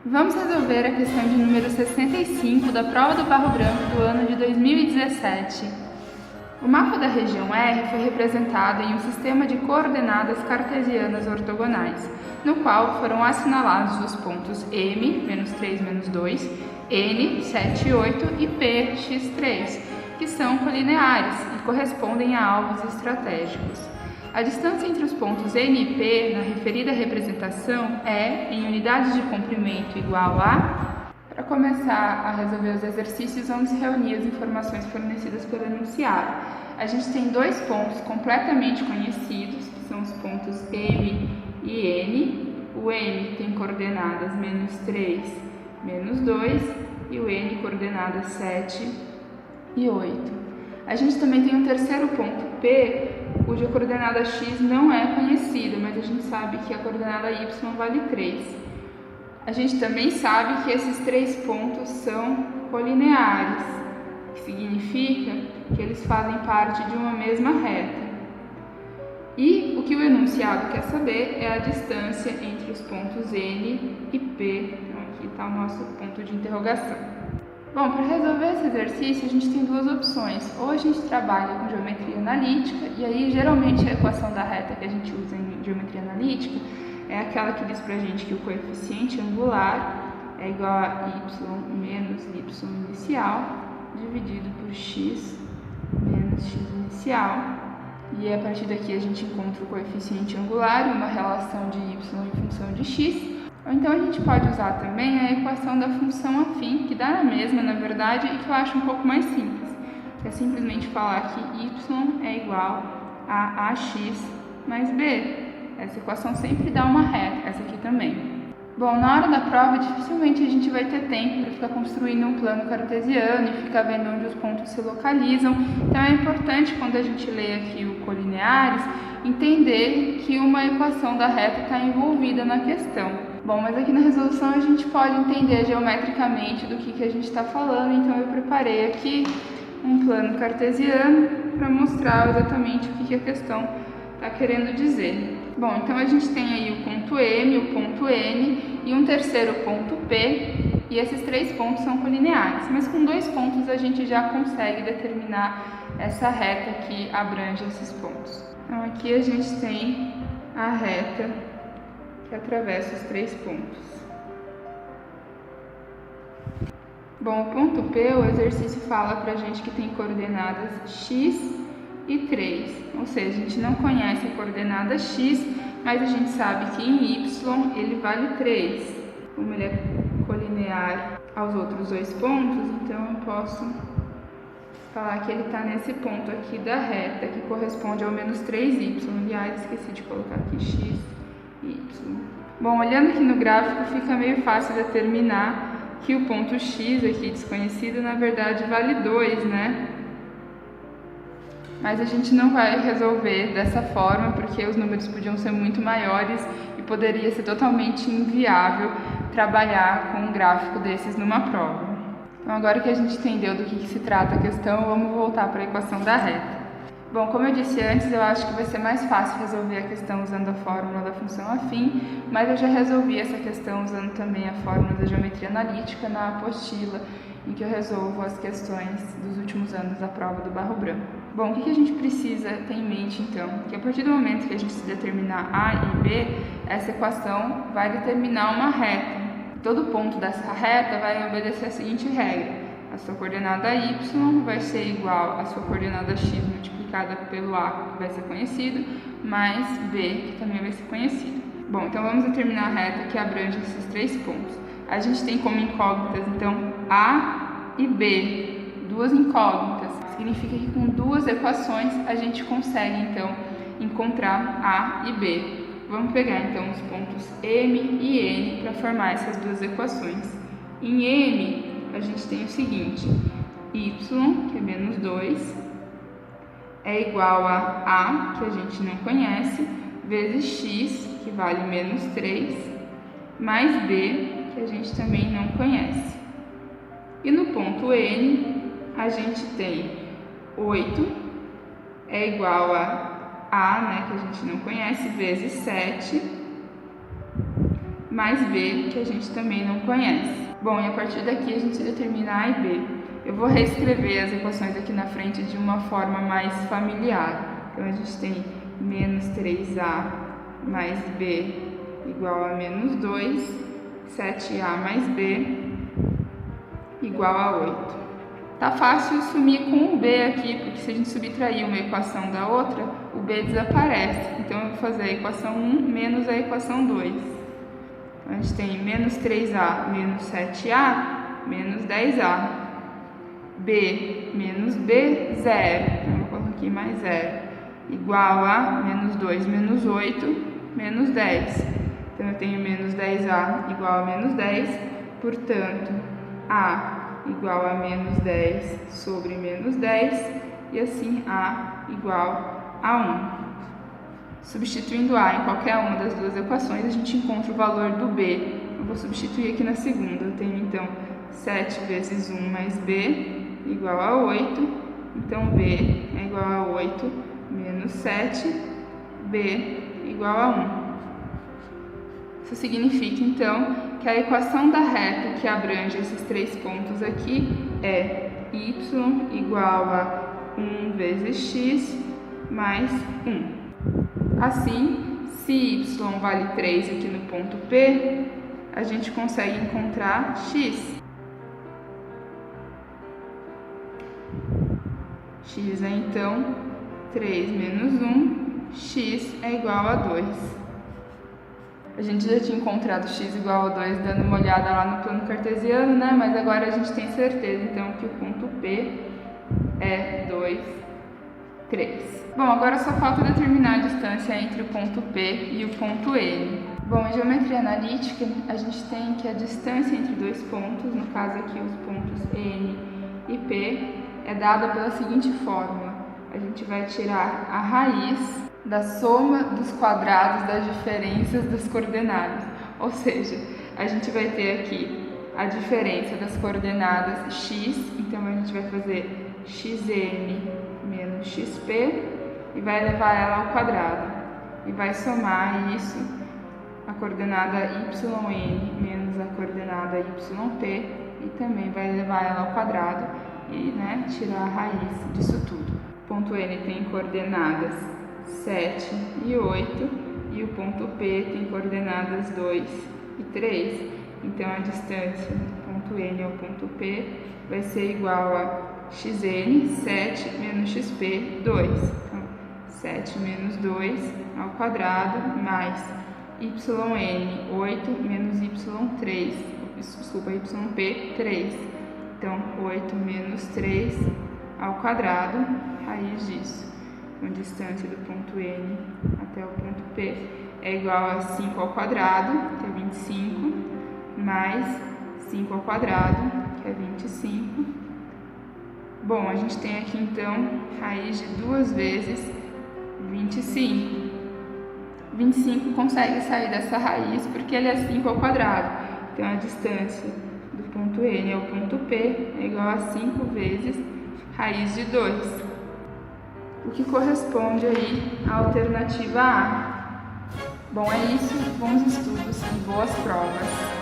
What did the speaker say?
Vamos resolver a questão de número 65 da prova do Barro Branco do ano de 2017. O mapa da região R foi representado em um sistema de coordenadas cartesianas ortogonais, no qual foram assinalados os pontos M, -3, -2, N, 7, 8 e P, x3, que são colineares e correspondem a alvos estratégicos. A distância entre os pontos N e P na referida representação é, em unidades de comprimento, igual a... Para começar a resolver os exercícios, vamos reunir as informações fornecidas pelo enunciado. A gente tem dois pontos completamente conhecidos, que são os pontos M e N. O M tem coordenadas -3, -2 e o N coordenadas 7 e 8. A gente também tem um terceiro ponto, P, cuja coordenada x não é conhecida, mas a gente sabe que a coordenada y vale 3. A gente também sabe que esses três pontos são colineares, que significa que eles fazem parte de uma mesma reta. E o que o enunciado quer saber é a distância entre os pontos N e P. Então aqui está o nosso ponto de interrogação. Bom, para resolver esse exercício, a gente tem duas opções. Ou a gente trabalha com geometria analítica, e aí geralmente a equação da reta que a gente usa em geometria analítica é aquela que diz pra gente que o coeficiente angular é igual a y menos y inicial, dividido por x menos x inicial. E a partir daqui a gente encontra o coeficiente angular e uma relação de y em função de x. Ou então a gente pode usar também a equação da função afim, que dá na mesma, na verdade, e que eu acho um pouco mais simples, que é simplesmente falar que y é igual a ax mais b. Essa equação sempre dá uma reta, essa aqui também. Bom, na hora da prova, dificilmente a gente vai ter tempo para ficar construindo um plano cartesiano e ficar vendo onde os pontos se localizam. Então é importante, quando a gente lê aqui o colineares, entender que uma equação da reta está envolvida na questão. Bom, mas aqui na resolução a gente pode entender geometricamente do que a gente está falando, então eu preparei aqui um plano cartesiano para mostrar exatamente o que a questão está querendo dizer. Bom, então a gente tem aí o ponto M, o ponto N e um terceiro ponto P, e esses três pontos são colineares, mas com dois pontos a gente já consegue determinar essa reta que abrange esses pontos. Então aqui a gente tem a reta que atravessa os três pontos. Bom, o ponto P, o exercício fala pra gente que tem coordenadas x e 3, ou seja, a gente não conhece a coordenada x, mas a gente sabe que em y ele vale 3. Como ele é colinear aos outros dois pontos, então eu posso falar que ele está nesse ponto aqui da reta, que corresponde ao -3y. Aliás, esqueci de colocar aqui x e y. Bom, olhando aqui no gráfico, fica meio fácil determinar que o ponto x aqui desconhecido, na verdade, vale 2, né? Mas a gente não vai resolver dessa forma, porque os números podiam ser muito maiores e poderia ser totalmente inviável trabalhar com um gráfico desses numa prova. Então, agora que a gente entendeu do que se trata a questão, vamos voltar para a equação da reta. Bom, como eu disse antes, eu acho que vai ser mais fácil resolver a questão usando a fórmula da função afim, mas eu já resolvi essa questão usando também a fórmula da geometria analítica na apostila, em que eu resolvo as questões dos últimos anos da prova do Barro Branco. Bom, o que a gente precisa ter em mente, então? Que a partir do momento que a gente determinar A e B, essa equação vai determinar uma reta. Todo ponto dessa reta vai obedecer a seguinte regra: a sua coordenada y vai ser igual à sua coordenada x multiplicada pelo A, que vai ser conhecido, mais B, que também vai ser conhecido. Bom, então vamos determinar a reta que abrange esses três pontos. A gente tem como incógnitas, então, A e B, duas incógnitas. Significa que com duas equações a gente consegue, então, encontrar A e B. Vamos pegar, então, os pontos M e N para formar essas duas equações. Em M, a gente tem o seguinte: y, que é -2, é igual a, que a gente não conhece, vezes x, que vale -3, mais b, que a gente também não conhece. E no ponto N, a gente tem 8 é igual a, né, que a gente não conhece, vezes 7, mais B, que a gente também não conhece. Bom, e a partir daqui a gente determina A e B. Eu vou reescrever as equações aqui na frente de uma forma mais familiar. Então, a gente tem menos 3A mais B igual a menos 2, 7A mais B igual a 8. Tá fácil sumir com o B aqui, porque se a gente subtrair uma equação da outra, o B desaparece. Então, eu vou fazer a equação 1 menos a equação 2. Então, a gente tem menos 3A menos 7A menos 10A. B menos B, 0. Então, eu vou colocar aqui mais 0. Igual a menos 2 menos 8 menos 10. Então, eu tenho menos 10A igual a menos 10. Portanto, A igual a menos 10 sobre menos 10, e assim A igual a 1. Substituindo A em qualquer uma das duas equações, a gente encontra o valor do B. Eu vou substituir aqui na segunda. Eu tenho, então, 7 vezes 1 mais B igual a 8. Então, B é igual a 8 menos 7, B igual a 1. Isso significa, então, que a equação da reta que abrange esses 3 pontos aqui é y igual a 1 vezes x mais 1. Assim, se y vale 3 aqui no ponto P, a gente consegue encontrar x. X é, então, 3 menos 1, x é igual a 2. A gente já tinha encontrado x igual a 2 dando uma olhada lá no plano cartesiano, né? Mas agora a gente tem certeza, então, que o ponto P é 2, 3. Bom, agora só falta determinar a distância entre o ponto P e o ponto N. Bom, em geometria analítica, a gente tem que a distância entre dois pontos, no caso aqui os pontos N e P, é dada pela seguinte fórmula. A gente vai tirar a raiz da soma dos quadrados das diferenças das coordenadas. Ou seja, a gente vai ter aqui a diferença das coordenadas x, então a gente vai fazer xn menos xp e vai levar ela ao quadrado. E vai somar isso, a coordenada yn menos a coordenada yp, e também vai levar ela ao quadrado e, tirar a raiz disso tudo. O ponto N tem coordenadas 7 e 8, e o ponto P tem coordenadas 2 e 3. Então, a distância do ponto N ao ponto P vai ser igual a xn, 7, menos xp, 2. Então, 7 menos 2 ao quadrado, mais yn, 8, menos y3, yp, 3. Então, 8 menos 3 ao quadrado, raiz disso. Então, a distância do ponto N até o ponto P é igual a 5 ao quadrado, que é 25, mais 5 ao quadrado, que é 25. Bom, a gente tem aqui, então, raiz de 2 vezes 25. 25 consegue sair dessa raiz porque ele é 5 ao quadrado. Então, a distância do ponto N ao ponto P é igual a 5 vezes raiz de 2. O que corresponde aí à alternativa A. Bom, é isso. Bons estudos e boas provas.